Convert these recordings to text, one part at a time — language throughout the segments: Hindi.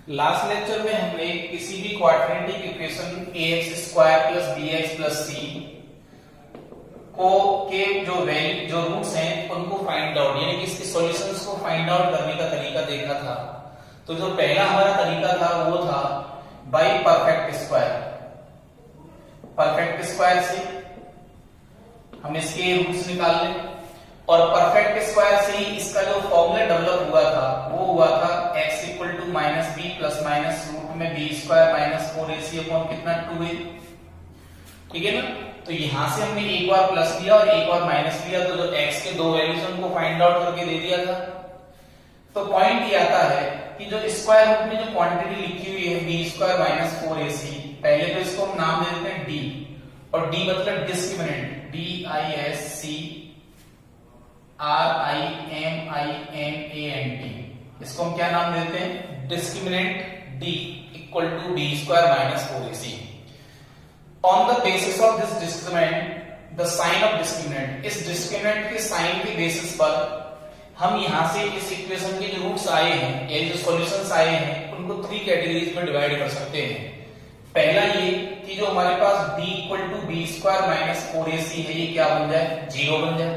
लास्ट लेक्चर में हमने किसी भी quadratic equation ax² plus bx plus c को के जो रूट्स हैं उनको फाइंड आउट यानी कि इसके सॉल्यूशंस को फाइंड आउट करने का तरीका देखा था। तो जो पहला हमारा तरीका था वो था bye perfect square. Perfect square से हम इसके रूट्स निकाल लें और परफेक्ट स्क्वायर से ही इसका जो फॉर्मूला डेवलप हुआ था वो हुआ था x equal to minus B plus minus root में b square minus 4ac upon कितना 2a। ठीक है ना। तो यहां से हमने एक बार प्लस लिया और एक बार माइनस लिया तो जो x के दो वैल्यूज उनको फाइंड आउट करके दे दिया था। तो पॉइंट ये आता है कि जो स्क्वायर रूट में जो क्वांटिटी लिखी हुई है बी स्क्वायर माइनस 4ac, पहले तो इसको हम नाम दे देते हैं d और d मतलब डिस्क्रिमिनेंट DISCRIMINANT। इसको हम क्या नाम देते हैं discriminant d equal to B square minus 4ac। On the basis of this discriminant the sign of discriminant, इस डिस्क्रिमिनेंट के साइन के बेसिस पर हम यहां से इस इक्वेशन के जो रूट्स आए हैं या जो सॉल्यूशंस आए हैं उनको 3 कैटेगरीज में डिवाइड कर सकते हैं। पहला ये कि जो हमारे पास d equal to B square minus 4ac है ये क्या बन जाए 0 बन जाए।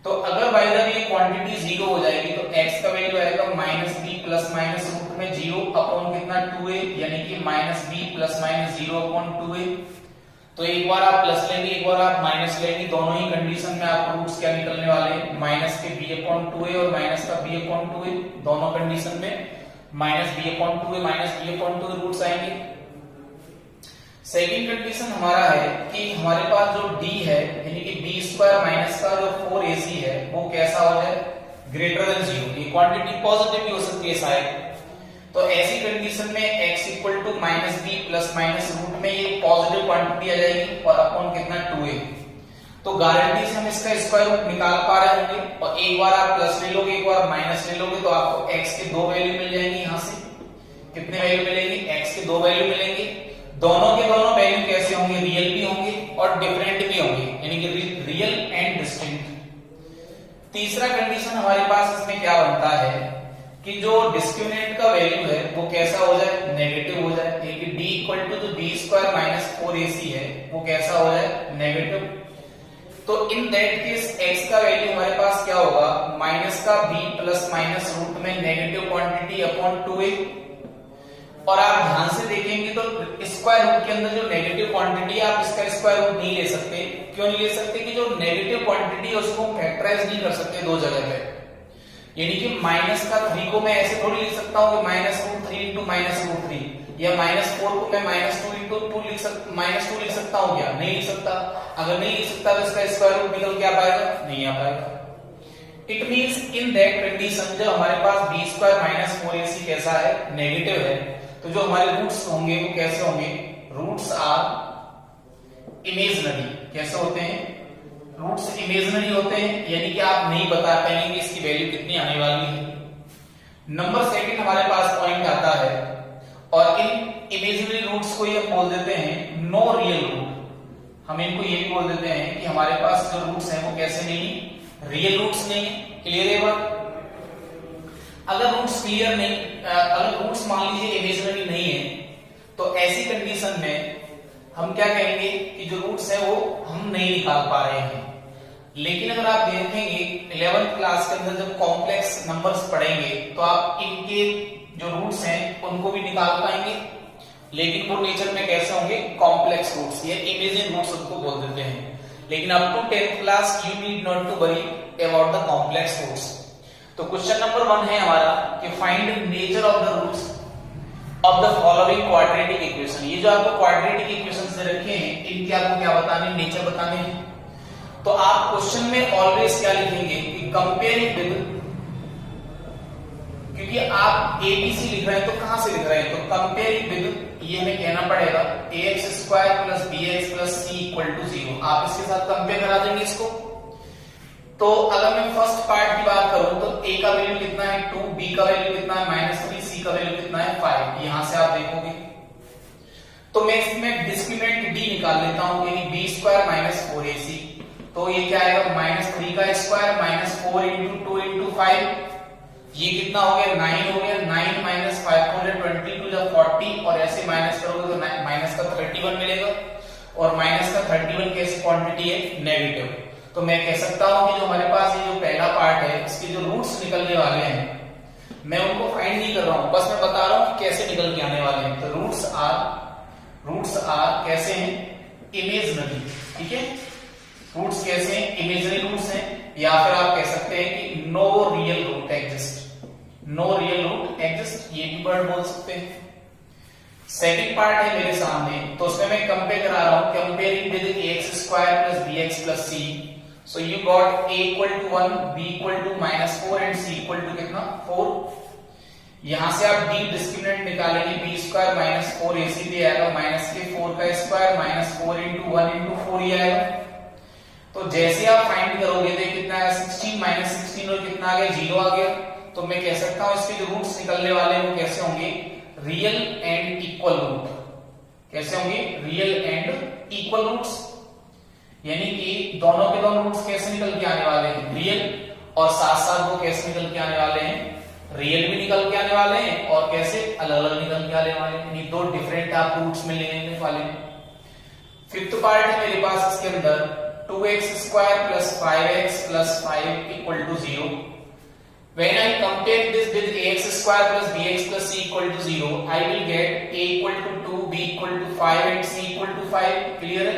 तो अगर बाय द वे ये क्वांटिटी 0 हो जाएगी तो x का वैल्यू आएगा minus B plus minus root में 0 अपॉन कितना 2a यानी कि minus B plus minus 0 upon 2a। तो एक बार आप प्लस लेंगे एक बार आप माइनस लेंगे, दोनों ही कंडीशन में आप रूट्स क्या निकलने वाले हैं माइनस के b अपॉन 2a और माइनस का b अपॉन 2a। दोनों कंडीशन में minus b upon 2a minus b upon 2a roots आएंगे। सेकंड कंडीशन हमारा है कि हमारे पास जो d है यानी कि b स्क्वायर माइनस का जो 4ac है वो कैसा हो जाए ग्रेटर देन 0। ये क्वांटिटी पॉजिटिव भी हो सकती है शायद। तो ऐसी कंडीशन में x equal to minus B plus minus root में ये पॉजिटिव क्वांटिटी आ जाएगी और अपॉन कितना 2a। तो गारंटी से हम इसका स्क्वायर रूट निकाल पा रहे होंगे और एक बार आप प्लस ले लोगे एक बार माइनस ले लोगे तो आपको x के दो वैल्यू मिल जाएंगे। यहां से कितने वैल्यू मिलेंगे x के दो वैल्यू मिलेंगे। दोनों के दोनों वैल्यू कैसे होंगे रियल भी होंगे और डिफरेंट भी होंगे यानी कि रियल एंड डिस्टिंक्ट। तीसरा कंडीशन हमारे पास इसमें क्या बनता है कि जो डिस्क्रिमिनेंट का वैल्यू है वो कैसा हो जाए नेगेटिव हो जाए यानी कि d इक्वल टू जो b स्क्वायर माइनस 4ac है वो कैसा हो जाए नेगेटिव। तो इन दैट केस x का वैल्यू हमारे पास क्या होगा माइनस का b प्लस माइनस रूट में नेगेटिव क्वांटिटी अपॉन 2a। और आप ध्यान से देखेंगे तो स्क्वायर रूट के अंदर जो नेगेटिव क्वांटिटी है आप इसका स्क्वायर रूट नहीं ले सकते। क्यों नहीं ले सकते कि जो नेगेटिव क्वांटिटी है उसको हम फैक्टराइज नहीं कर सकते दो जगह पे। यानी कि माइनस का 3 को मैं ऐसे थोड़ी लिख सकता हूं कि minus root 3 into minus root 3 या माइनस 4 को मैं माइनस 2 इंटू 2 माइनस 2 लिख सकता हूं क्या नहीं लिख सकता। अगर नहीं लिख सकता तो इसका स्क्वायर रूट निकल के आ पाएगा नहीं आ पाएगा। It means in that condition जो हमारे पास b स्क्वायर माइनस 4ac कैसा है नेगेटिव है तो जो हमारे रूट्स होंगे वो कैसे होंगे रूट्स आर इमेजिनरी। कैसे होते हैं रूट्स इमेजिनरी होते हैं यानी कि आप नहीं बता पाएंगे इसकी वैल्यू कितनी आने वाली है। नंबर सेकंड हमारे पास पॉइंट आता है और इन इमेजिनरी रूट्स को ये बोल देते हैं नो रियल रूट। हम इनको ये भी बोल देते हैं कि हमारे पास जो रूट्स हैं वो कैसे नहीं रियल रूट्स नहीं है। क्लियर है बात। अगर रूट्स क्लियर नहीं अगर रूट्स मान लीजिए इमेजिनरी नहीं है तो ऐसी कंडीशन में हम क्या कहेंगे कि जो रूट्स है वो हम नहीं निकाल पा रहे हैं। लेकिन अगर आप देखेंगे 11th क्लास के अंदर जब कॉम्प्लेक्स नंबर्स पढ़ेंगे तो आप इनके जो रूट्स हैं उनको भी निकाल पाएंगे लेकिन वो नेचर में कैसे होंगे कॉम्प्लेक्स रूट्स या इमेजिन रूट्स उनको बोल देते हैं। लेकिन up to 10th class you need not to worry about the complex roots. तो क्वेश्चन नंबर 1 है हमारा कि find nature of the roots of the following quadratic equation. ये जो आपको क्वाड्रेटिक इक्वेशंस दे रखे हैं इनके आपको क्या बताने नेचर बताने हैं। तो आप क्वेश्चन में ऑलवेज क्या लिखेंगे कि कंपेयरिंग विद, क्योंकि आप ABC लिख रहे हैं तो कहां से लिख रहे हैं तो कंपेयरिंग विद ये हमें कहना पड़ेगा ax² plus bx plus c equal to 0। आप इसके साथ कंपेयर करा देंगे इसको। तो अगर मैं फर्स्ट पार्ट की बात करूं तो a का वैल्यू कितना है 2, b का वैल्यू कितना है -3, c का वैल्यू कितना है 5। यहां से आप देखोगे तो मैं इसमें डिस्क्रिमिनेंट d निकाल लेता हूं यानी b स्क्वायर माइनस 4ac। तो ये क्या आएगा -3 का स्क्वायर माइनस 4 इंटू 2 इंटू 5 ये कितना हो गया 9 हो गया। 9 माइनस 5 40 और ऐसे माइनस करोगे तो माइनस का 31 मिलेगा, और माइनस का 31 कैसी क्वांटिटी है, नेगेटिव। तो मैं कह सकता हूं कि जो हमारे पास ये जो पहला पार्ट है इसके जो रूट्स निकलने वाले हैं मैं उनको फाइंड नहीं कर रहा हूं, बस मैं बता रहा हूं कि कैसे निकल के आने वाले हैं। तो रूट्स आर कैसे हैं, इमेजिनरी, ठीक है। रूट्स कैसे हैं, इमेजिनरी रूट्स हैं, या फिर आप कह सकते हैं कि no real root exist, no real root exist, ये भी वर्ड बोल सकते हैं। सेकंड पार्ट है मेरे सामने, तो उसमें मैं कंपेयर करा रहा हूं, comparing with ax square plus bx plus c। So you got a equal to 1, b equal to -4 and c equal to कितना 4। यहां से आप d डिस्क्रिमिनेंट निकालेंगे, b स्क्वायर माइनस 4ac भी आएगा, माइनस के 4 का स्क्वायर माइनस 4 into 1 into 4 ही आएगा। तो जैसे आप फाइंड करोगे तो कितना आएगा, 16 माइनस 16 और कितना आ गया, 0 आ गया। तो मैं कह सकता हूं इसके जो रूट्स निकलने वाले हैं वो कैसे होंगे, रियल एंड इक्वल रूट। कैसे होंगे, रियल एंड इक्वल रूट्स, यानी कि दोनों के दोनों रूट्स कैसे निकल के आने वाले हैं, रियल, और साथ साथ वो कैसे निकल के आने वाले हैं, रियल भी निकल के आने वाले हैं और कैसे अलग अलग निकल के आने वाले हैं, दो डिफरेंट आपको रूट्स मिलने वाले हैं। फिफ्थ पार्ट है मेरे पास इसके अंदर, 2x square plus 5x plus 5 equal to 0। When I compare this with ax square plus bx plus c equal to 0, I will get a equal to 2, b equal to 5 and c equal to 5. Clear?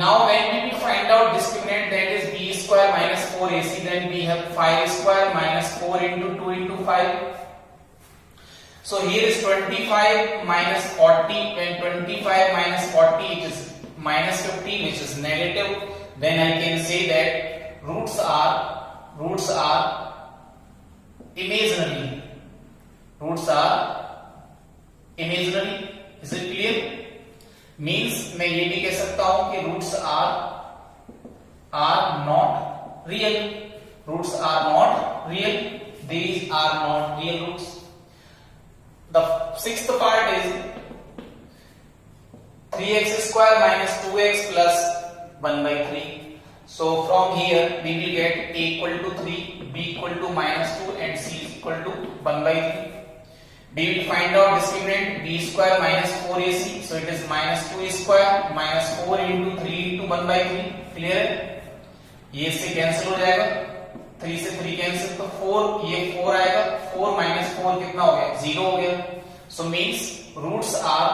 Now when we will find out discriminant, that is b square minus 4ac, then we have 5 square minus 4 into 2 into 5. So here is 25 minus 40, when 25 minus 40 it is minus 50, which is negative. Then I can say that roots are imaginary. Roots are imaginary. Is it clear? Means मैं ये भी कह सकता हूं कि roots are not real. Roots are not real. These are not real roots. The sixth part is 3x square minus 2x plus 1 by 3. So from here we will get a equal to 3, b equal to minus 2 and c is equal to 1 by 3. We will find out discriminant b square minus 4ac. So it is minus 2 square minus 4 into 3 into 1 by 3. Clear है? ये इससे कैंसिल हो जाएगा, 3 से 3 कैंसिल, तो 4, ये 4 आएगा, 4 minus 4 कितना हो गया, 0 हो गया। So means roots are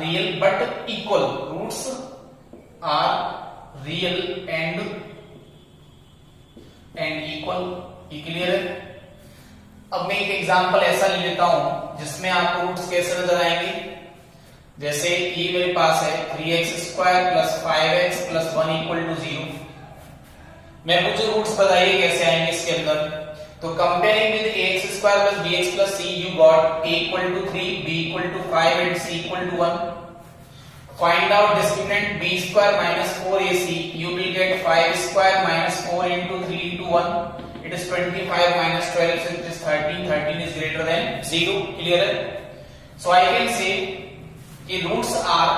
real but equal. Roots are real and equal. ये क्लियर है? अब मैं एक एग्जांपल ऐसा ले लेता हूं जिसमें आपको रूट्स कैसे नजर आएंगे। जैसे ये मेरे पास है 3x square plus 5x plus 1 equal to 0। मैं मुझे रूट्स बताइए कैसे आएंगे इसके अंदर। तो comparing with ax square plus bx plus c, you got a equal to 3, b equal to 5 and c equal to 1. Find out discriminant b square minus 4ac. You will get 5 square minus 4 into 3 into 1. It is 25 minus 12, so it is 13. 13 is greater than 0. Clear? So I can say कि roots are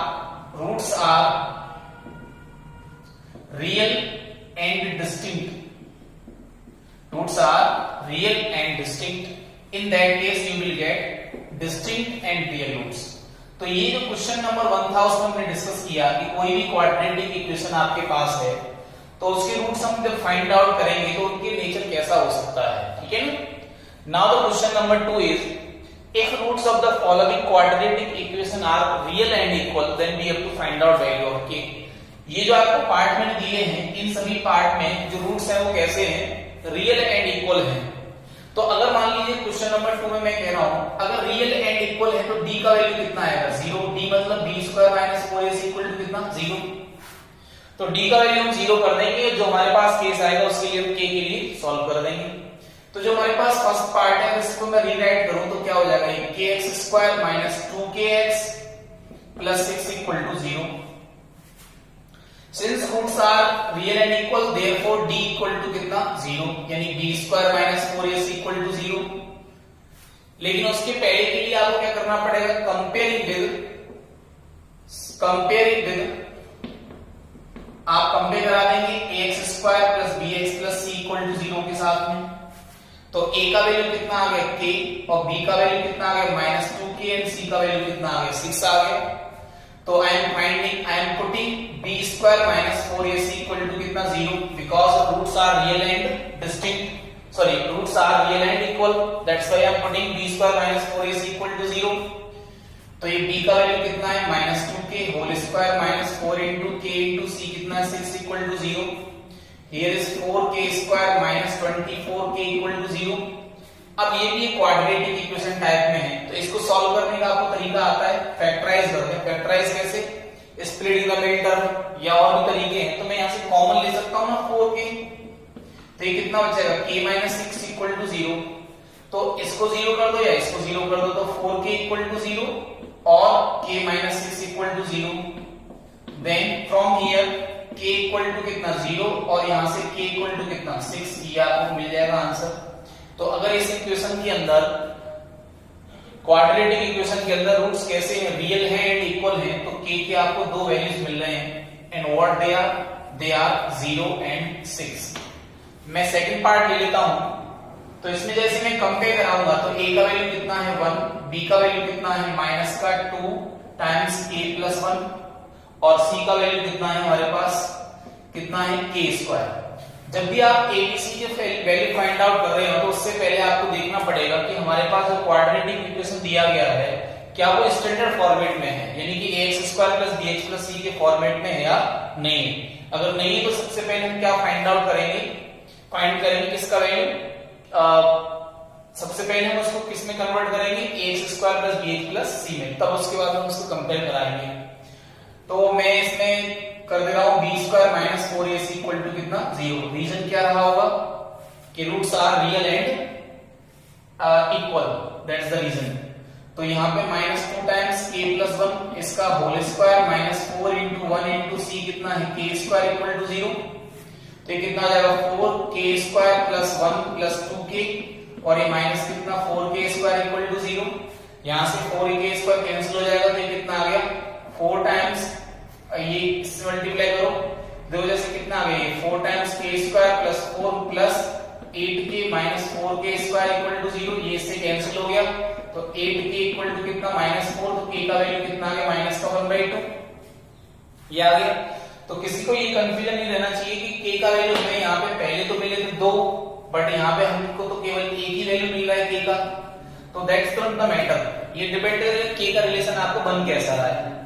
real and distinct. Roots are real and distinct. In that case you will get distinct and real roots. तो ये जो क्वेश्चन नंबर 1 था उसमें हमने डिस्कस किया कि कोई भी क्वाड्रेटिक इक्वेशन आपके पास है तो उसके रूट्स हम जब फाइंड आउट करेंगे तो उनके नेचर कैसा हो सकता है, ठीक है ना। Now the question number 2 is if roots of the following quadratic equation are real and equal, then we have to find out value of k. ये जो आपको पार्ट में दिए हैं इन सभी पार्ट में जो रूट्स हैं वो कैसे हैं, रियल एंड इक्वल है। तो अगर मान लीजिए क्वेश्चन नंबर 2 में मैं कह रहा हूं अगर रियल एंड इक्वल है तो d का वैल्यू कितना आएगा, 0। d मतलब b square minus 4ac equal to कितना, 0। तो d का वैल्यू हम 0 कर देंगे, जो हमारे पास केस आएगा उसके लिए हम k के लिए सॉल्व कर देंगे। तो जो हमारे पास फर्स्ट पार्ट है इसको मैं रीराइट करूं तो क्या हो जाएगा, ये kx square minus 2kx plus 6 equal to 0। Since roots are real and equal, therefore d equal to कितना, 0, यानी b square minus 4ac equal to 0। लेकिन उसके पहले के लिए आपको क्या करना पड़ेगा, कंपेयरिंग विद आप कंपेयर करा देंगे ax square plus bx plus c equal to 0 के साथ में। तो a का वैल्यू कितना आ गया k और b का वैल्यू कितना आ गया -2k एंड c का वैल्यू कितना आ गया 6 आ गया। तो I am putting b square minus 4ac equal to कितना 0 because roots are real and distinct, sorry roots are real and equal, that's why I am putting b square minus 4ac equal to 0। तो ये b का वैल्यू कितना है -2k whole square minus 4 into k into c कितना है 6 equal to 0। Here is 4k square minus 24k equal to 0। अब ये भी एक क्वाड्रेटिक इक्वेशन टाइप में है, तो इसको सॉल्व करने का आपको तरीका आता है, फैक्टराइज करते हैं। फैक्टराइज कैसे? स्प्लिटिंग द मिडिल टर्म या और भी तरीके हैं। तो मैं यहां से कॉमन ले सकता हूं ना 4k, तो ये कितना बचेगा k 6 इक्वल टू 0। तो इसको 0 कर दो या इसको 0 कर दो, तो 4k इक्वल टू 0 और k 6 equal to 0। Then from here k equal to कितना 0 और यहां से k इक्वल टू कितना 6, ये आपको मिल जाएगा आंसर। तो अगर इस इक्वेशन के अंदर, क्वाड्रेटिक इक्वेशन के अंदर रूट्स कैसे हैं, रियल हैं एंड इक्वल हैं, तो k के आपको दो वैल्यूज मिल रहे हैं and what they are 0 and 6। मैं सेकंड पार्ट ले लेता हूं। तो इसमें जैसे मैं कंपेयर कराऊंगा तो a का वैल्यू कितना है 1, b का वैल्यू कितना है -2 टाइम्स k प्लस 1 और c का वैल्यू कितना है हमारे पास, कितना है k स्क्वायर। जब भी आप ABC के वैल्यू फाइंड आउट कर रहे हो तो उससे पहले आपको देखना पड़ेगा कि हमारे पास जो क्वाड्रेटिक इक्वेशन दिया गया है क्या वो स्टैंडर्ड फॉर्मेट में है, यानी कि ax² + bx + c के फॉर्मेट में है या नहीं। अगर नहीं है तो सबसे पहले हम क्या फाइंड आउट करेंगे, फाइंड करेंगे किसका वैल्यू, सबसे पहले हम उसको किस में कन्वर्ट करेंगे, ax² + bx + c में, तब उसके बाद हम उसको कंपेयर कराएंगे। तो मैं इसमें कर दे रहा हूं b² - 4ac इक्वल टू कितना 0। रीजन क्या रहा होगा कि roots are real and equal, that's the reason. तो यहाँ पे -2 टाइम्स k + 1 इसका होल स्क्वायर -4 * 1 * c कितना है k² इक्वल टू 0। तो ये कितना आ जाएगा 4k² + 1 + 2k और ये माइनस कितना 4k² इक्वल टू 0। यहां से 4k² कैंसिल हो जाएगा, तो ये कितना आ गया 4 टाइम्स, ये इससे मल्टीप्लाई करो, दो वजह से कितना आ गया 4 times k² + 4 + 8k - 4k² equal to 0। ये इससे कैंसिल हो गया, तो 8k इक्वल टू कितना -4, तो k का वैल्यू कितना आ गया -1/2, ये आ गया। तो किसी को ये कंफ्यूजन नहीं रहना चाहिए कि k का वैल्यू हमें यहाँ पे पहले तो मिले थे 2, बट यहाँ पे हमको तो केवल एक ही वैल्यू मिल रहा है k का। तो दैट्स नॉट द मैटर, ये डिपेंड करेगा k का रिलेशन आपको बन कैसा रहा है।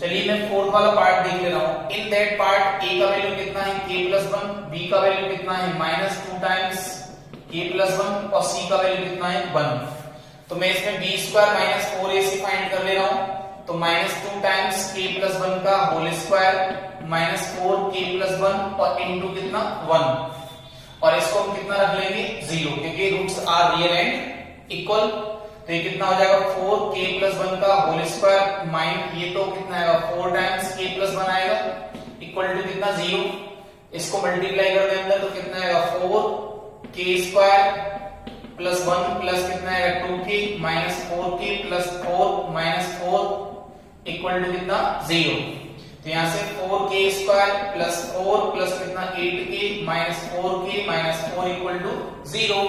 चलिए मैं फोर्थ वाला पार्ट देख ले रहा हूं। इन दैट पार्ट a का वैल्यू कितना है k + 1, b का वैल्यू कितना है -2 टाइम्स k + 1 और c का वैल्यू कितना है 1। तो मैं इसमें b² - 4ac फाइंड कर ले रहा हूं। तो -2 टाइम्स k + 1 का होल स्क्वायर -4k + 1 और इनटू कितना 1, और इसको हम कितना रख लेंगे 0, क्योंकि roots are real and equal. तो ये कितना हो जाएगा 4k + 1 का होल स्क्वायर माइनस ये तो कितना आएगा 4 टाइम्स k + 1 आएगा इक्वल टू कितना 0। इसको मल्टीप्लाई कर दे अंदर तो कितना आएगा 4k² + 1 प्लस कितना आएगा 2k - 4k + 4 - 4 इक्वल टू कितना 0। तो यहां से 4k² + 4 प्लस कितना 8k - 4k - 4 इक्वल टू 0।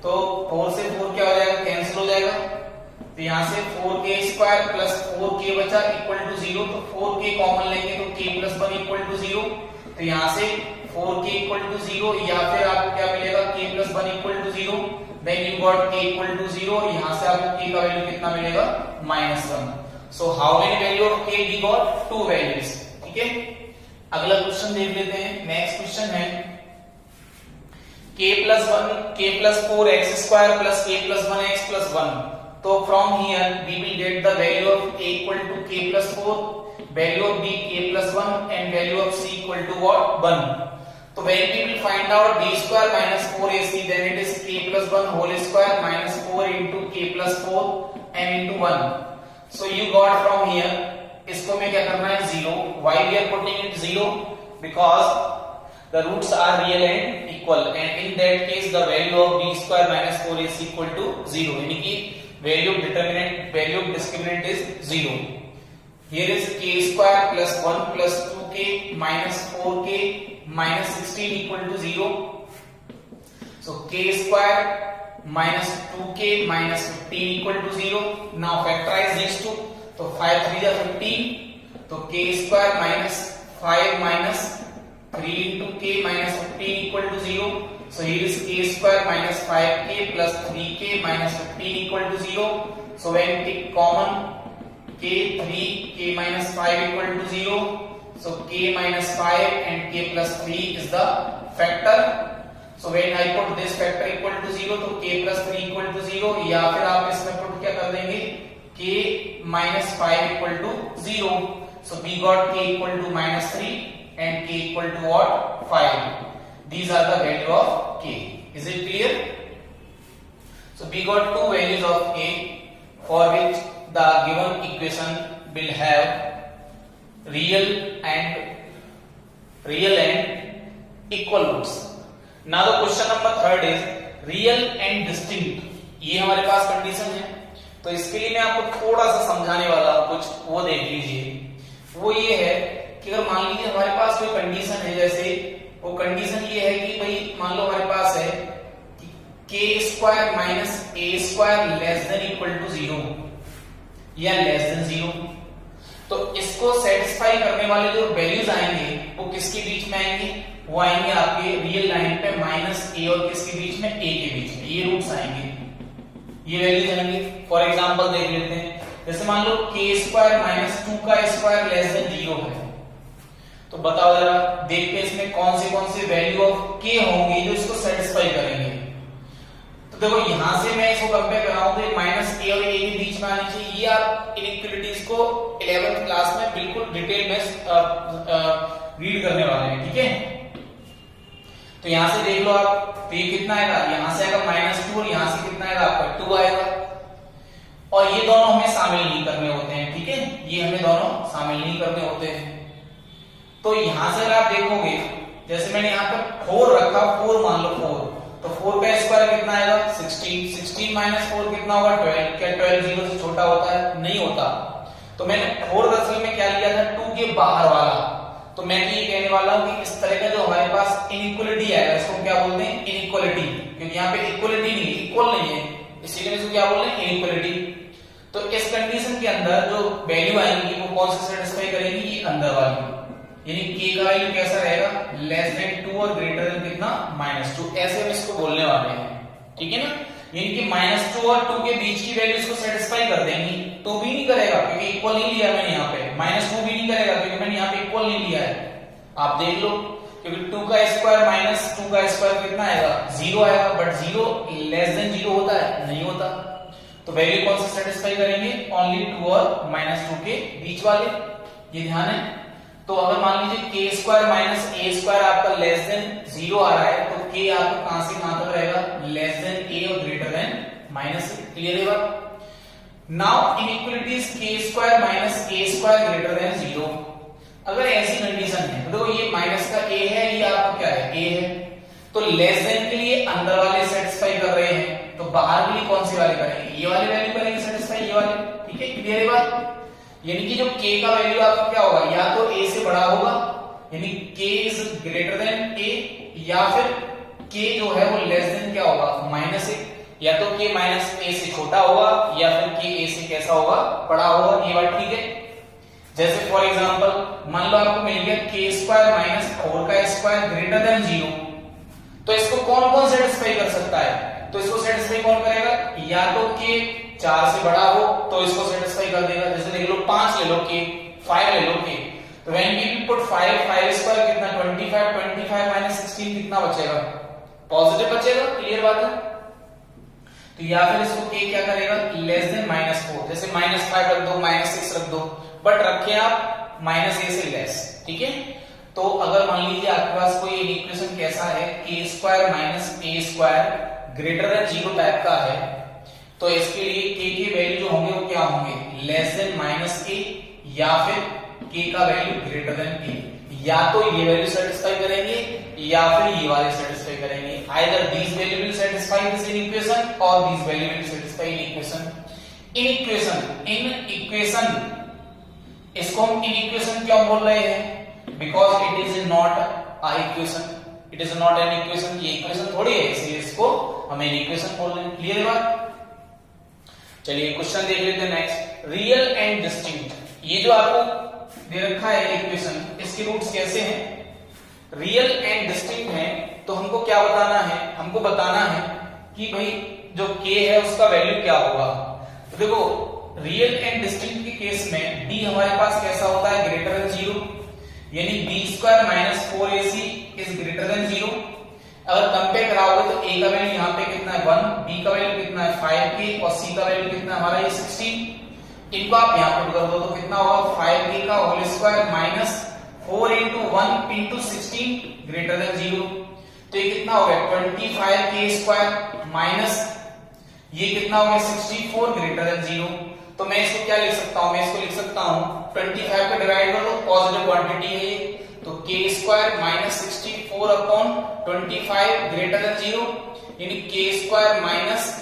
तो 4 से 4 क्या हो जाएगा कैंसिल हो जाएगा, तो यहां से 4k² + 4k बचा इक्वल टू 0। तो 4k कॉमन लेंगे तो k + 1 इक्वल टू 0। तो यहां से 4k इक्वल टू 0 या फिर आपको क्या मिलेगा k + 1 equal to 0। Then you got k equal to 0 और यहां से आपको k का वैल्यू कितना मिलेगा -1। So how many value of k we got 2 values. ठीक है, अगला क्वेश्चन देख लेते हैं। नेक्स्ट क्वेश्चन है k + 4x² + k + 1x + 1। तो from here we will get the value of a equal to k + 4, value of b k + 1 and value of c equal to what 1। तो when we will find out b² - 4ac, then it is k + 1 whole square - 4 into k + 4 and into 1. So you got from here, इसको में क्या करना है 0। Why we are putting it 0? Because the roots are real and equal, and in that case the value of b² - 4ac equal to 0, यानी कि value of determinant, value of discriminant is 0. Here is k² + 1 + 2k - 4k - 16 equal to 0. So k square minus 2k minus 15 equal to 0. Now factorize these two. So 5 3 is 15. So k square minus 5 minus 3 into k minus 15 equal to 0. So here is k square minus 5k plus 3k minus 15 equal to 0. So when take common k 3 k minus 5 equal to 0. So k minus 5 and k plus 3 is the factor. So when I put this factor equal to 0 तो k plus 3 equal to 0 या फिर आप इसमें पुट क्या कर देंगे k minus 5 equal to 0. So we got k equal to minus 3 and k equal to what? 5. These are the value of k. Is it clear? So we got two values of k for which the given equation will have real and equal roots. Now the question number third is real and distinct. ये हमारे पास कंडीशन है, तो इसके लिए मैं आपको थोड़ा सा समझाने वाला हूं, कुछ वो देख लीजिए। वो ये है कि अगर मान लीजिए हमारे पास कोई कंडीशन है, जैसे वो कंडीशन ये है कि भाई मान लो हमारे पास है कि k square minus a square less than equal to 0 या लेस देन 0, तो इसको सेटिस्फाई करने वाले जो वैल्यूज आएंगे वो किसके बीच में आएंगे? वो आएंगे आपके रियल लाइन पे माइनस ए और किसके बीच में? ए के बीच में। ये रूट्स आएंगे, ये वैल्यूज आएंगे। फॉर एग्जांपल देख लेते हैं, जैसे मान लो k स्क्वायर माइनस 2 का स्क्वायर लेस देन 0 है, तो बताओ जरा देखते हैं इसमें कौन से वैल्यू ऑफ k होंगे जो इसको सेटिस्फाई करेंगे। तो देखो यहां से मैं इसको कंपेयर कर रहा हूं तो माइनस ए और ए के बीच में आनी चाहिए। ये आप इनइक्वालिटीज को 11th क्लास में बिल्कुल डिटेल में रीड करने वाले हैं, ठीक है। तो यहां से देख लो आप, तो ये कितना आएगा? यहां से आएगा -2 और यहां से कितना आएगा आपका 2 आएगा, और ये दोनों हमें शामिल नहीं करने होते हैं, ठीक है, ये हमें दोनों शामिल नहीं करने होते हैं। तो यहां से अगर आप देखोगे, जैसे मैंने यहां पर 4 रखा, 4 मान लो 4, तो 4 का स्क्वायर कितना आएगा? 16, 16 माइनस 4 कितना होगा? 12। क्या 12 0 से छोटा होता है? नहीं होता। तो मैंने 4 दशमलव में क्या लिया था? 2 के बाहर वाला। तो मैं ये कहने वाला हूं कि इस तरह का जो हमारे पास इनइक्वालिटी आएगा, इसको क्या बोलते हैं? इनइक्वालिटी, क्योंकि यहाँ पे इक्वलिटी नहीं, इक्वल नहीं है, इसीलिए इसको क्या बोल रहे हैं? इनइक्वालिटी। तो इस कंडीशन के अंदर जो वैल्यू आएंगी वो कौन से सेटिस्फाई करेंगी? ये अंदर वाली, यानी k का वैल्यू कैसा रहेगा? लेस देन 2 और ग्रेटर देन कितना? -2। ऐसे हम इसको बोलने वाले हैं, ठीक है ना। यानी कि -2 और 2 के बीच की वैल्यू इसको सेटिस्फाई कर देंगी, तो भी नहीं करेगा क्योंकि इक्वल नहीं लिया मैंने यहाँ पे। -2 भी नहीं करेगा क्योंकि मैंने यहाँ पे इक्वल नहीं लिया है। आप देख लो, क्योंकि 2 का स्क्वायर माइनस 2 का स्क्वायर कितना आएगा? 0 आएगा, बट 0 लेस देन 0 होता है? नहीं होता। तो वैल्यू कौन सा सेटिस्फाई करेंगे? ओनली 2 और -2 के बीच वाले, ये ध्यान है। तो अगर मान लीजिए k square minus a square आपका लेस देन 0 आ रहा है, तो k आपका कहां से कहां तक रहेगा? लेस देन a और ग्रेटर देन -a। क्लियर है बात? Now inequalities k square minus a square greater than 0। अगर ऐसी कंडीशन है, तो देखो ये माइनस का a है, ये आपका क्या है? a है। तो लेस देन के लिए अंदर वाले सेटिस्फाई कर रहे हैं, तो बाहर के लिए कौन से वाले करेंगे? ये वाले वैल्यू करेंगे सेटिस्फाई, ये वाले, ठीक है। क्लियर है बात? यानी कि जो k का वैल्यू आपका क्या होगा? या तो a से बड़ा होगा, यानी k is greater then a, या फिर k जो है वो लेस देन क्या होगा? -a। या तो k माइनस a से छोटा होगा, या फिर k a से कैसा होगा? बड़ा होगा। ये बात ठीक है। जैसे फॉर एग्जांपल मान लो आपको मिल गया k स्क्वायर माइनस 4 का स्क्वायर ग्रेटर देन 0, तो इसको कौन कौन सेटिस्फाई कर सकता है? तो इसको सेटिस्फाई कौन करेगा? या तो k 4 से बड़ा हो तो इसको सेटिस्फाई कर देगा। जैसे देख लो 5 ले लो k, 5 ले लो k, तो व्हेन वी पुट 5 स्क्वायर कितना? 25, 25 माइनस 16 कितना बचेगा? पॉजिटिव बचेगा। क्लियर बात है? तो या फिर इसको k क्या करेगा? लेस देन -4, जैसे -5 रख दो, -6 रख दो, बट रखे आप -a से लेस, ठीक है। तो अगर मान लीजिए आपके पास कोई इक्वेशन कैसा है, k square minus a square greater than 0 type का है, तो इसके लिए k के वैल्यू जो होंगे वो क्या होंगे? लेस देन -a, या फिर k का वैल्यू ग्रेटर देन a। या तो ये वैल्यू सेटिस्फाई करेंगे या फिर ये वाले सेटिस्फाई करेंगे। Either these value will satisfy this equation और these value will satisfy equation. Equation इसको हम इक्वेशन क्यों बोल रहे हैं? Because it is not a equation. It is not an equation, ये इक्वेशन थोड़ी है, इसलिए इसको हमें इक्वेशन बोल रहे हैं। क्लियर है बात? चलिए क्वेश्चन देख लेते हैं नेक्स्ट। रियल एंड डिस्टिंक्ट, ये जो आपको दे रखा है इक्वेशन, इसके रूट्स कैसे हैं? रियल एंड डिस्टिंक्ट है, तो हमको क्या बताना है? हमको बताना है कि भाई जो k है उसका वैल्यू क्या होगा। तो देखो रियल एंड डिस्टिंक्ट के केस में b हमारे पास कैसा होता है? ग्रेटर देन 0, यानी b² - 4ac is greater than 0। अगर कंपेयर कराओगे तो a का वैल्यू यहाँ पे कितना है 1, b का वैल्यू कितना है 5k और c का वैल्यू कितना है हमारा ये 16। इनको आप यहाँ पुट कर दो तो कितना होगा? 5k का whole square minus 4 into 1 into 16 greater than 0। तो ये कितना हो गया? 25k स्क्वायर माइनस ये कितना हो गया? 64 ग्रेटर देन 0। तो मैं इसको क्या लिख सकता हूं? मैं इसको लिख सकता हूं 25 को डिवाइड कर दो, पॉजिटिव क्वांटिटी है ये, तो k square minus 64 upon 25 greater than 0, यानी k स्क्वायर माइनस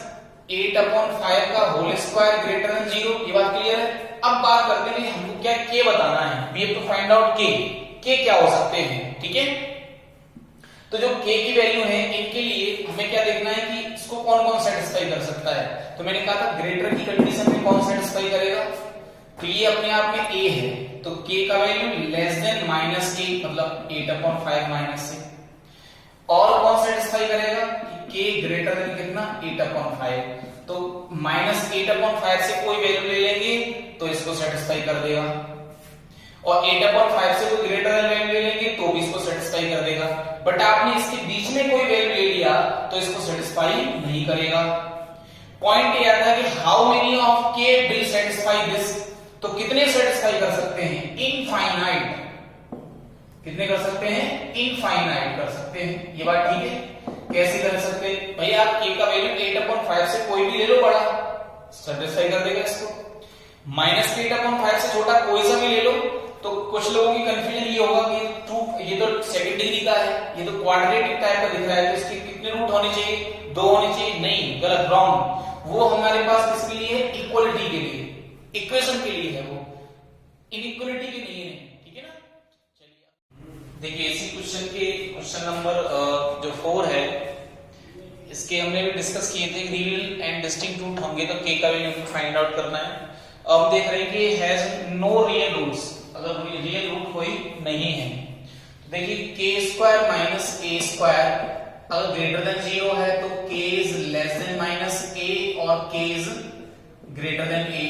8 अपॉन 5 का होल स्क्वायर ग्रेटर देन 0। ये बात क्लियर है? अब बात करते हैं हमको क्या k बताना है। We have to find out k क्या हो सकते हैं, ठीक है? तो जो k की वैल्यू है इनके लिए हमें क्या देखना है कि इसको कौन कौन सेटिस्फाई कर सकता है। तो मैंने कहा था ग्रेटर की कंडीशन में कौन सेटिस्फाई करेगा? तो ये अपने आप में a है, तो k का value less than minus k, मतलब 8/5 माइनस से। और कौन सेटिस्फाई करेगा कि k ग्रेटर देन कितना? 8/5। तो माइनस 8/5 से कोई वैल्यू ले लेंगे तो इसको सेटिस्फाई कर देगा, और 8/5 से कोई ग्रेटर देन वैल्यू ले लेंगे तो भी इसको सेटिस्फाई कर देगा। बट आपने इसके बीच में कोई वैल्यू ले लिया तो इसको सेटिस्फाई नहीं करेगा। पॉइंट ये आता है कि how many of k will satisfy this. तो कितने सेटिस्फाई कर सकते हैं? इनफाइनाइट। कितने कर सकते हैं? इनफाइनाइट कर सकते हैं। ये बात ठीक है? कैसे कर सकते हैं? भैया आप k का वैल्यू 8/5 से कोई भी ले लो बड़ा, सेटिस्फाई कर देगा इसको। माइनस 8/5 से छोटा कोई सा भी ले लो तो कुछ लोगों की कंफ्यूजन ये होगा कि ट्रू ये तो सेकंड डिग्री का है, ये तो क्वाड्रेटिक टाइप का दिख रहा है, तो इसके कितने रूट होने चाहिए? 2 होने चाहिए। नहीं, गलत, रॉन्ग। वो हमारे पास किसके लिए है? इक्वलिटी के लिए, इक्वेशन के लिए है, वो इनइक्वालिटी के लिए नहीं, ठीक है ना? चलिए देखिए इसी क्वेश्चन के क्वेश्चन नंबर जो 4 है, इसके हमने भी डिस्कस किए थे। रियल एंड डिस्टिंक्ट रूट होंगे तो k का वैल्यू फाइंड आउट करना है। अब देख रहे हैं कि हैज नो रियल रूट्स, अगर रियल रूट कोई नहीं है तो देखिए k² माइनस a स्क्वायर अगर ग्रेटर देन 0 है तो k is less than minus a और k is greater then a।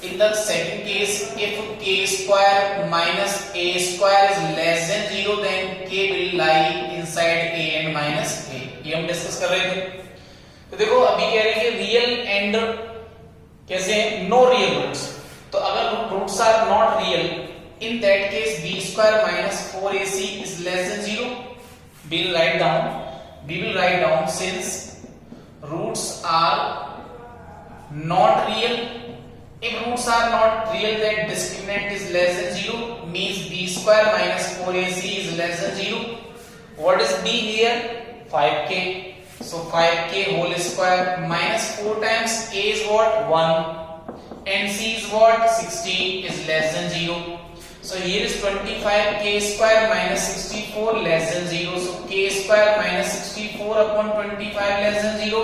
In the second case, if k² minus a square is less than 0, then k will lie inside a and minus a। ये हम डिस्कस कर रहे थे। तो देखो अभी कह रहे हैं कि रियल एंड कैसे नो रियल रूट्स। तो अगर roots are not real, in that case b² minus 4ac is less than 0। We will write down since roots are not real। If roots are not real, then discriminant is less than 0, means b² minus 4ac is less than 0। What is b here? 5k। So 5k whole square minus 4 times a is what? 1 and c is what? 16 is less than 0। So here is 25k square minus 64 less than 0। So k square minus 64 upon 25 less than 0,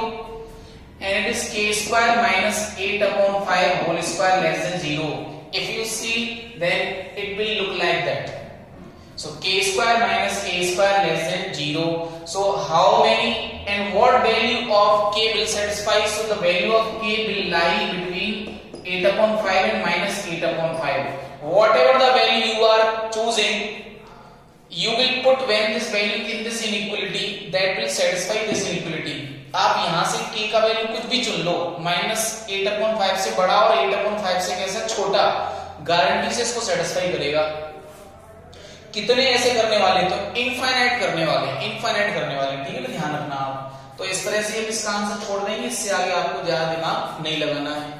and it is k square minus 8 upon 5 whole square less than 0। If you see, then it will look like that। So k square minus a square less than 0। So how many and what value of k will satisfy? So the value of k will lie between 8/5 and minus 8/5। Whatever the value you are choosing, you will put when this value in this inequality, that will satisfy this inequality। आप यहां से k का वैल्यू कुछ भी चुन लो, माइनस 8/5 से बड़ा और 8/5 से कैसा छोटा, गारंटी से इसको सेटिस्फाई करेगा। कितने ऐसे करने वाले? तो इनफाइनाइट करने वाले, ठीक है ना? ध्यान रखना आप। तो इस तरह से हम इसका आंसर छोड़ देंगे, इससे आगे आपको ज्यादा दिमाग नहीं लगाना है।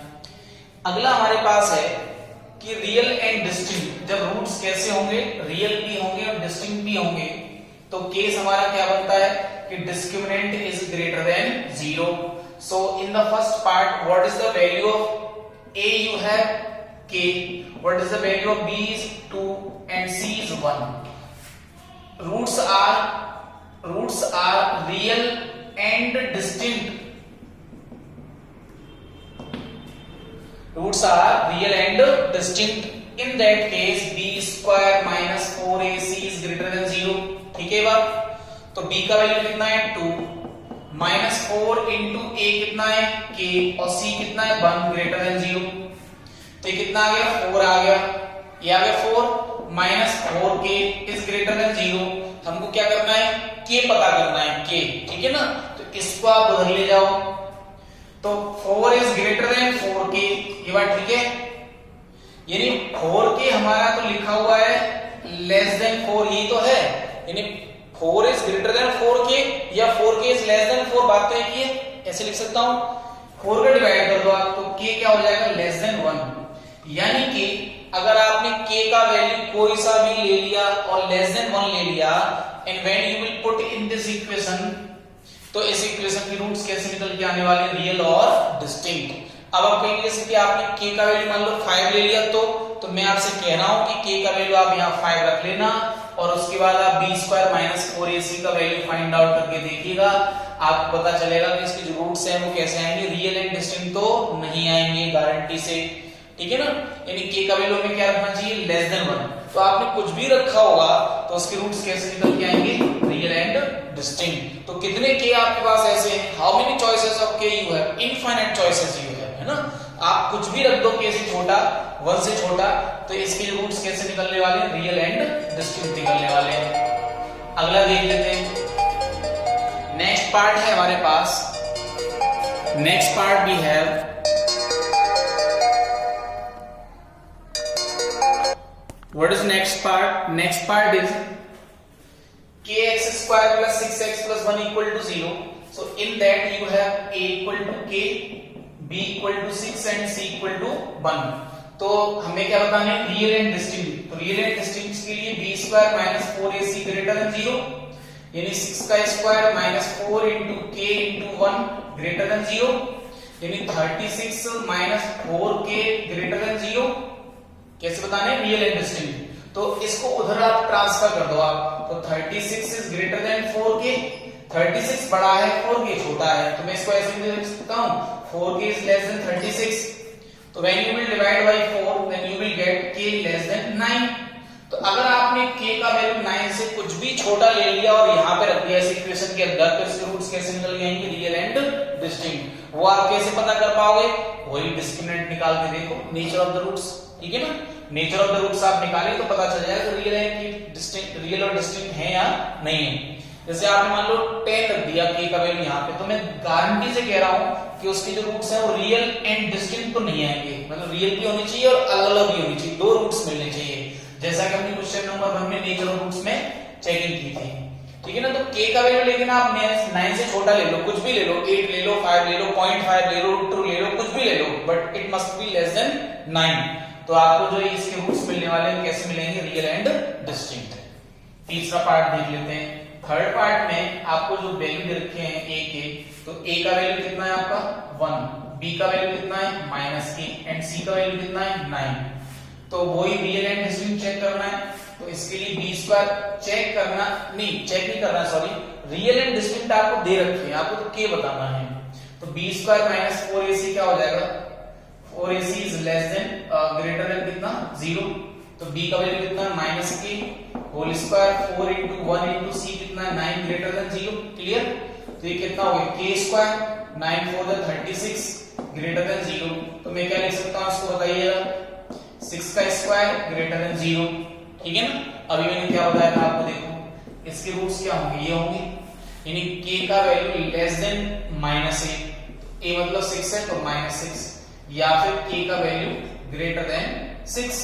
अगला हमारे पास है कि रियल एंड डिस्टिंक्ट, जब रूट्स कैसे होंगे? रियल भी होंगे और डिस्टिंक्ट भी होंगे। तो केस हमारा क्या बनता है कि discriminant is greater than 0। So in the first part, what is the value of a? you have k। what is the value of b? is 2 and c is 1। roots are roots are real and distinct, roots are real and distinct, in that case b square minus 4ac is greater than 0। ठीक है बात। तो b का वैल्यू कितना है 2, माइनस 4 इंटू a कितना है k, और c कितना है 1 ग्रेटर देन 0। तो ये कितना आ गया 4 आ गया, ये आ गया 4 minus 4k is greater than 0। हमको क्या करना है k पता करना है k, ठीक है ना। तो इसको आप उधर ले जाओ, तो 4 इज ग्रेटर देन 4k, ये बात ठीक है। यानी 4k हमारा तो लिखा हुआ है लेस देन 4, ये तो है, यानी 4 इज ग्रेटर देन 4k या 4k इज लेस देन 4, बात तो एक ही है। ऐसे लिख सकता हूं, 4 का डिवाइड कर दो आप, तो k क्या हो जाएगा लेस देन 1। यानी कि अगर आपने k का वैल्यू कोई सा भी ले लिया और लेस देन 1 ले लिया, and when you will put in this equation, तो इस इक्वेशन की रूट्स कैसे निकल के आने वाले, रियल और डिस्टिंक्ट। अब आप कहेंगे जैसे कि आपने k का वैल्यू मान लो 5 ले लिया, तो मैं आपसे कह रहा हूं कि k का वैल्यू आप यहां 5 रख लेना, और उसके बाद आप b स्क्वायर माइनस 4ac का वैल्यू फाइंड आउट करके देखिएगा, आपको पता चलेगा कि इसके जो रूट्स हैं वो कैसे आएंगे, रियल एंड डिस्टिंक्ट तो नहीं आएंगे गारंटी से, ठीक है ना। यानी k का वैल्यू हमें क्या रखना चाहिए लेस देन 1। तो आपने कुछ भी रखा होगा तो उसके रूट्स कैसे निकल के आएंगे, रियल एंड डिस्टिंक्ट। तो कितने k आपके पास ऐसे हैं, how many choices of k you have, infinite choices you have, है ना। आप कुछ भी रख दो k से छोटा, 1 से छोटा, तो इसके रूट्स कैसे निकलने वाले हैं, रियल एंड डिस्टिंक्ट निकलने वाले हैं। अगला देख लेते हैं, नेक्स्ट पार्ट है हमारे पास, next part we have what is next part, next part is kx square plus 6x plus 1 equal to 0. So in that you have a equal to k, b equal to 6 and c equal to 1. तो हमें क्या बताना है, रियल एंड डिस्टिंक्ट। तो रियल एंड डिस्टिंक्ट के लिए b square minus 4ac greater than 0, यानी 6 का square minus 4 into k into 1 greater than 0, यानी 36 माइनस 4k ग्रेटर देन 0। कैसे बताने, रियल एंड डिस्टिंक्ट। तो इसको उधर आप ट्रांसफर कर दो आप, तो 36 इज ग्रेटर देन 4k, 36 बड़ा है 4k छोटा है, तो मैं इसको ऐसे भी लिख सकता हूं 4k इज लेस देन 36। तो when you will divide by 4 then you will get k less than 9। तो अगर आपने k का वैल्यू 9 से कुछ भी छोटा ले लिया और यहां पे रख दिया इस इक्वेशन के अंदर, तो इसके रूट्स कैसे निकल जाएंगे, रियल एंड डिस्टिंक्ट। वो आप कैसे पता कर पाओगे, वही डिस्क्रिमिनेंट निकाल के देखो, नेचर ऑफ द रूट्स, ठीक है ना। नेचर ऑफ द रूट्स आप निकालें तो पता चल जाएगा रियल है कि डिस्टिंक्ट, रियल और डिस्टिंक्ट है या नहीं है। जैसे आपने मान लो 10 रख दिया k का वैल्यू यहाँ पे, तो मैं गारंटी से कह रहा हूं कि उसके जो रूट्स हैं वो रियल एंड डिस्टिंक्ट तो नहीं आएंगे, मतलब रियल भी होनी चाहिए और अलग अलग भी होनी चाहिए, दो रूट्स मिलने चाहिए, जैसा कि हमने क्वेश्चन नंबर 1 में नेचर ऑफ रूट्स में चेकिंग की थी, ठीक है ना। तो k का वैल्यू लेकिन आप 9 से छोटा ले लो, कुछ भी ले लो, 8 ले लो, 5 ले लो, 0.5 ले लो, 2 ले लो, कुछ भी ले लो, but it must be less than 9। तो आपको जो इसके रूट्स मिलने वाले हैं कैसे मिलेंगे, रियल एंड डिस्टिंक्ट। तीसरा पार्ट देख लेते हैं। थर्ड पार्ट में आपको जो वैल्यू दे रखे हैं a के, तो a का वैल्यू कितना है आपका 1, b का वैल्यू कितना है -k एंड c का वैल्यू कितना है 9। तो वही रियल एंड डिस्टिंक्ट चेक करना है, तो इसके लिए b स्क्वायर चेक करना चेक नहीं करना, सॉरी, रियल एंड डिस्टिंक्ट आपको दे रखे हैं, आपको तो k बताना है। तो b स्क्वायर माइनस 4ac क्या हो जाएगा, 4ac is less than greater than कितना 0, तो b का वैल्यू कितना -k whole square 4 into 1 into c कितना 9 ग्रेटर देन 0, क्लियर। तो ये कितना हो गया k square 9 4 the 36 greater than 0। तो मैं क्या लिख सकता हूं, इसको बताइएगा, 6 का स्क्वायर ग्रेटर देन 0, ठीक है ना। अभी मैंने क्या बताया था आपको, देखो इसके रूट्स क्या होंगे, ये होंगे, यानी k का value less than -a, a मतलब 6 है तो -6, या फिर k का वैल्यू ग्रेटर देन 6।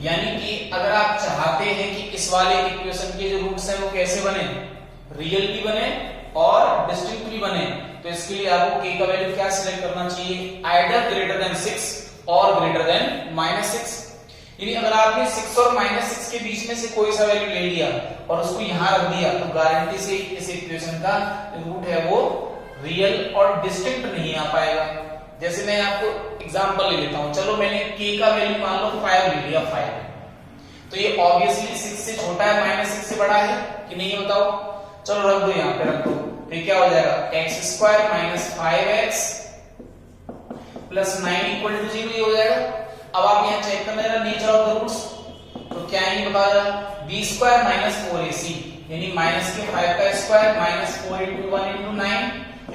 यानी कि अगर आप चाहते हैं कि इस वाले इक्वेशन के जो रूट्स हैं वो कैसे बने, रियल भी बने और डिस्टिंक्ट भी बने, तो इसके लिए आपको k का वैल्यू क्या सिलेक्ट करना चाहिए, आइदर ग्रेटर देन 6 और ग्रेटर देन -6। यानी अगर आपने 6 और -6 के बीच में से कोई सा वैल्यू ले लिया और उसको यहां रख दिया, तो गारंटी से इस इक्वेशन का रूट है वो रियल और डिस्टिंक्ट नहीं आ पाएगा। जैसे मैं आपको एग्जांपल ले लेता हूं, चलो मैंने k का वैल्यू मान लो 5 ले लिया, 5, तो ये ऑब्वियसली 6 से छोटा है, -6 से बड़ा है कि नहीं, बताओ। चलो रख दो, यहाँ पे रख दो, तो क्या हो जाएगा X square minus 5x plus 9 equal to 0 हो जाएगा। अब आप यहाँ चेक करना है नेचर ऑफ द रूट्स, तो क्या ये बता रहा बी स्क्वायर माइनस 4ac यानी माइनस के 5 का स्क्वायर माइनस 4 इंटू 1 इंटू 9,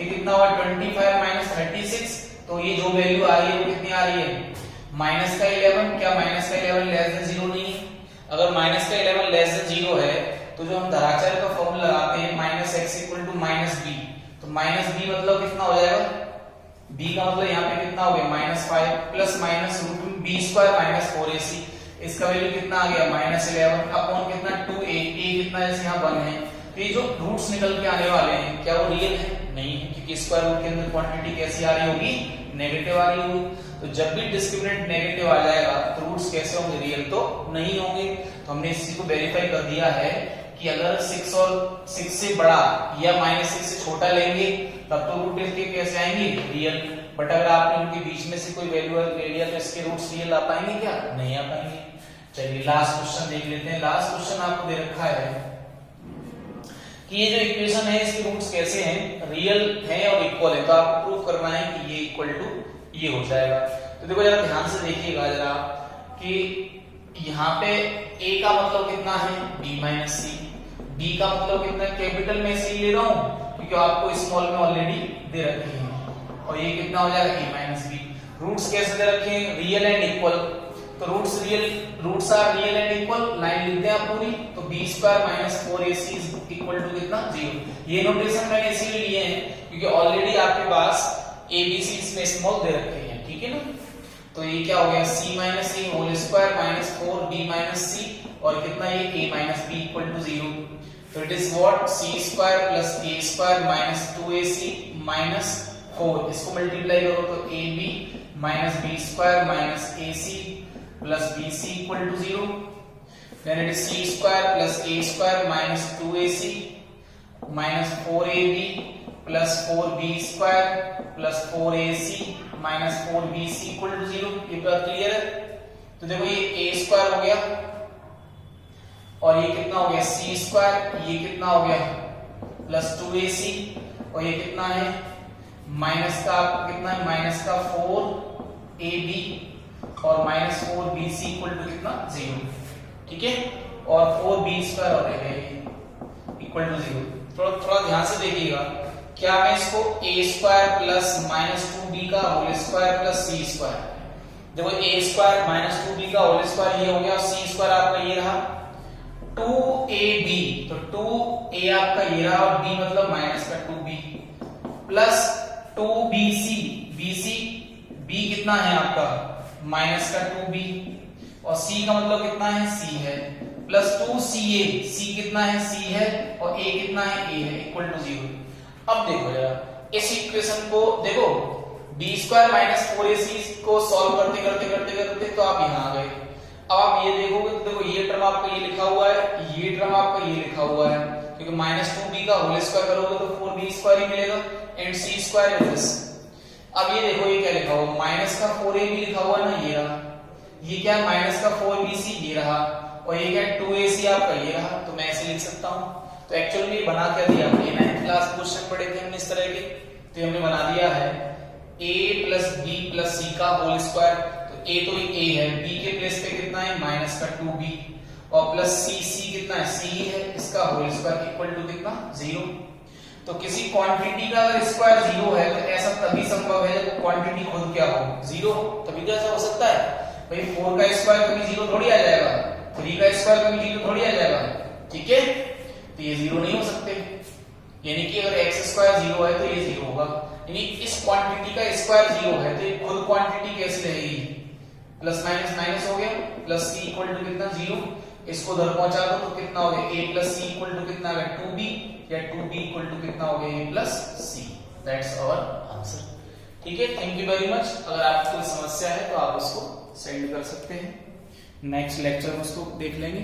ये कितना हुआ 25 माइनस 36, तो ये जो वैल्यू आ रही है वो कितनी आ रही है माइनस का 11। क्या माइनस का 11 लेस देन 0 नहीं है? अगर माइनस का 11 लेस देन 0 है तो जो हम धराचार का फॉर्मूला लगाते हैं minus X equal to minus B, तो माइनस बी मतलब कितना हो जाएगा, b का मतलब यहाँ पे कितना हो गया minus 5 plus minus root B square minus 4ac, इसका वैल्यू कितना आ गया माइनस 11 अपॉन कितना 2a, a कितना जैसे यहाँ 1 है, तो ये जो रूट्स निकल के आने वाले हैं क्या वो रियल है? नहीं है, क्योंकि स्क्वायर रूट के अंदर क्वांटिटी कैसी आ रही होगी नेगेटिव आ रही होगी। तो जब भी डिस्क्रिमिनेंट नेगेटिव आ जाएगा तो रूट्स कैसे होंगे रियल तो नहीं होंगे। तो हमने इसी को वेरीफाई कर दिया है कि अगर 6 और 6 से बड़ा या माइनस 6 से छोटा लेंगे तब तो रूट इसके कैसे आएंगे रियल, बट अगर आपने उनके बीच में से कोई वैल्यू ले लिया तो इसके रूट्स रियल आ पाएंगे क्या? नहीं आ पाएंगे। चलिए लास्ट क्वेश्चन देख लेते हैं। लास्ट क्वेश्चन आपको दे रखा है कि ये जो इक्वेशन है इसके रूट्स कैसे हैं, रियल हैं और इक्वल है, तो आपको प्रूव करना है कि ये इक्वल टू ये हो जाएगा। तो देखो जरा ध्यान से देखिएगा जरा कि यहाँ पे a का मतलब कितना है b माइनस सी, b का मतलब कितना है कैपिटल में c ले रहा हूँ क्योंकि आपको स्मॉल में ऑलरेडी दे रखे हैं, और ये कितना हो जाएगा a माइनस बी। रूट्स कैसे दे रखे हैं रियल एंड इक्वल, तो roots are real and equal, line लिखते हैं आप पूरी, तो b square minus 4ac is equal to कितना 0। ये नोटेशन मैंने इसीलिए लिए हैं क्योंकि ऑलरेडी आपके पास abc इसमें स्मॉल दे रखे हैं, ठीक है ना। तो ये क्या हो गया c minus a whole square minus 4b minus c और कितना ये a minus b equal to 0। तो it is what c square plus a square minus 2ac minus 4, इसको मल्टीप्लाई करो तो ab minus b square minus ac plus bc equal to 0। Then it is c square plus a square minus 2ac minus 4ab plus 4b square plus 4ac minus 4bc equal to 0। ये बात क्लियर है? तो देखो ये a स्क्वायर हो गया और ये कितना हो गया c स्क्वायर, ये कितना हो गया प्लस 2ac और ये कितना है माइनस का कितना है माइनस का 4ab और माइनस 4bc इक्वल टू कितना 0, ठीक है, और 4b स्क्वायर हो जाएगा इक्वल टू 0। थोड़ा ध्यान से देखिएगा, क्या मैं इसको a square plus minus 2b का whole square plus c square, देखो a स्क्वायर माइनस 2b का होल स्क्वायर ये हो गया और c स्क्वायर आपका ये रहा 2ab, तो 2a आपका ये रहा और b मतलब माइनस का 2b plus 2bc, bc b कितना है आपका माइनस का 2b और c का मतलब कितना है c है प्लस 2ca, c कितना है c है और a कितना है a है इक्वल टू 0। अब देखो जरा इस इक्वेशन को देखो b स्क्वायर माइनस 4ac को सॉल्व करते करते करते करते तो आप यहाँ आ गए। अब आप ये देखोगे तो देखो ये टर्म आपका ये लिखा हुआ है, ये टर्म आपका ये लिखा हुआ है, क्योंकि माइनस 2b का होल स्क्वायर करोगे तो 4b स्क्वायर ही मिलेगा and c square is this. अब ये देखो ये क्या लिखा हुआ माइनस का 4ab लिखा हुआ है ना, ये रहा, ये क्या माइनस का 4bc ये रहा और ये क्या 2ac आपका ये रहा, तो मैं ऐसे लिख सकता हूँ। तो एक्चुअली में बना क्या दिया हमने 9th क्लास क्वेश्चन पढ़े थे हमने इस तरह के, तो हमने बना दिया है a plus b plus c का होल स्क्वायर, तो a तो a है, b के प्लेस पे कितना है माइनस का 2b और प्लस c कितना है c है, इसका होल स्क्वायर इक्वल टू कितना 0। तो किसी क्वांटिटी का अगर स्क्वायर 0 है तो ऐसा तभी संभव है जब क्वांटिटी खुद क्या हो 0 हो, तभी तो ऐसा हो सकता है। भाई 4 का स्क्वायर कभी 0 थोड़ी आ जाएगा, 3 का स्क्वायर कभी 0 थोड़ी आ जाएगा, ठीक है, तो ये 0 नहीं हो सकते। यानी कि अगर x स्क्वायर 0 है तो ये 0 होगा, यानी इस क्वांटिटी का स्क्वायर 0 है तो ये खुद क्वांटिटी कैसी रहेगी प्लस माइनस माइनस हो गया प्लस c इक्वल टू कितना 0, इसको उधर पहुंचा दो तो कितना हो गया a plus c equal to कितना है 2b या 2b इक्वल टू कितना हो गया a plus c। That's our answer, ठीक है। Thank you very much. अगर आपको कोई समस्या है तो आप उसको सेंड कर सकते हैं, नेक्स्ट लेक्चर में उसको देख लेंगे।